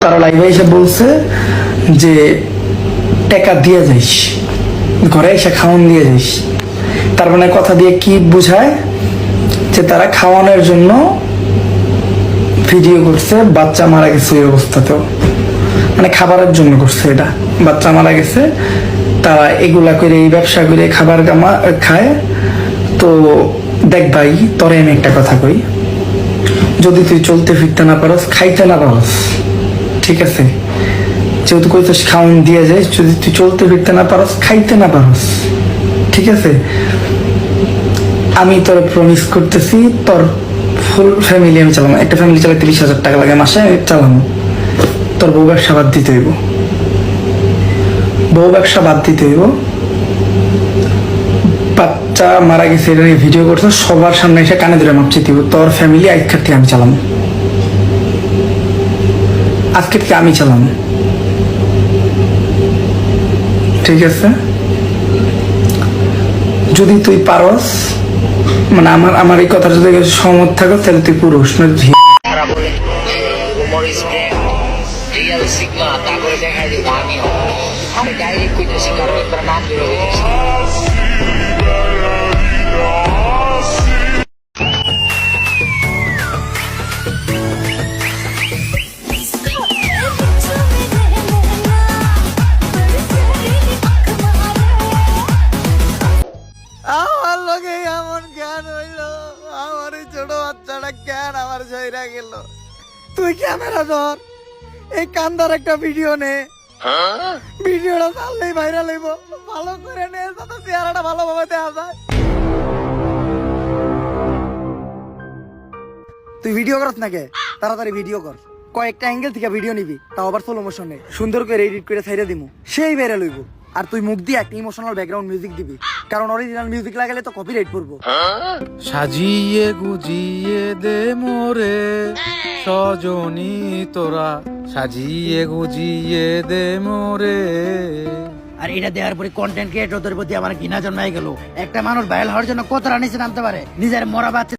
তারা লাইভে এসে বলছে যে টাকা দিয়ে যাইস, ঘরে এসে খাওয়ান দিয়ে যাইস। তার মানে কথা দিয়ে কি বোঝায় যে তারা খাওয়ানোর জন্য ভিডিও করছে, বাচ্চা মারা গেছে ওই অবস্থাতেও, মানে খাবারের জন্য করছে। এটা বাচ্চা মারা গেছে, তারা এগুলা করে এই ব্যবসা করে খাবার খায়। তো দেখ ভাই, তোরে আমি একটা কথা কই, যদি তুই চলতে ফিরতে না পারস, খাইতে না পারস, ঠিক আছে, যেহেতু কইতো খাওয়ান দিয়ে যায়, যদি তুই চলতে ফিরতে না পারস, খাইতে না পারস, ঠিক আছে, আমি তোর প্রমিস করতেছি তোর ফুল ফ্যামিলি আমি চালাবো। একটা ফ্যামিলি চালাতে 30,000 টাকা লাগে মাসে, আমি চালাবো। তোর বউ ব্যবসা বাদ দিতে হইব, বউ ব্যবসা বাদ দিতে হইব। বাচ্চা মারা গেছে এটা নিয়ে ভিডিও করছো, সবার সামনে এসে কানে ধরে মাপছে দিব। তোর ফ্যামিলি আজকের থেকে আমি চালাবো, আজকে থেকে আমি চালাবো, ঠিক আছে। যদি তুই পারস, মানে আমার এই কথা যদি সহমত থাকো, তাহলে তুই পুরুষ না। আমার লোকে এমন জ্ঞান হইলো, আমার এই ছোট বাচ্চাটা জ্ঞান আমার জয়রা গেল। তুই ক্যামেরা ধর, এই কান্দার একটা ভিডিও নে, ভিডিওটা চাললেই ভাইরাল হইব। ভালো করে নে, যাতে চেহারাটা ভালোভাবে দেখা যায়। তুই ভিডিও করস নাকি? তাড়াতাড়ি ভিডিও কর, কয়েকটা অ্যাঙ্গেল থেকে ভিডিও নিবি, তাও আবার স্লো মোশনে, সুন্দর করে এডিট করে ছাইড়া দিমু, সেই ভাইরাল হইব। আর তুই মুখ দিয়ে একটা ইমোশনাল ব্যাকগ্রাউন্ড মিউজিক দিবি, কারণ অরিজিনাল মিউজিক লাগালে তো কপিরাইট পড়বো। সাজিয়ে গুজিয়ে দে মোরে সজনী তোরা, সাজিয়ে গুজিয়ে দে মোরে। আর এটা দেওয়ার পরে কন্টেন্ট ক্রিয়েটরদের প্রতি আমার ঘৃণা জন্মাই গেল। একটা মানুষ ভাইরাল হওয়ার জন্য কতটা নিচে নামতে পারে, নিজের মরা বাচ্চা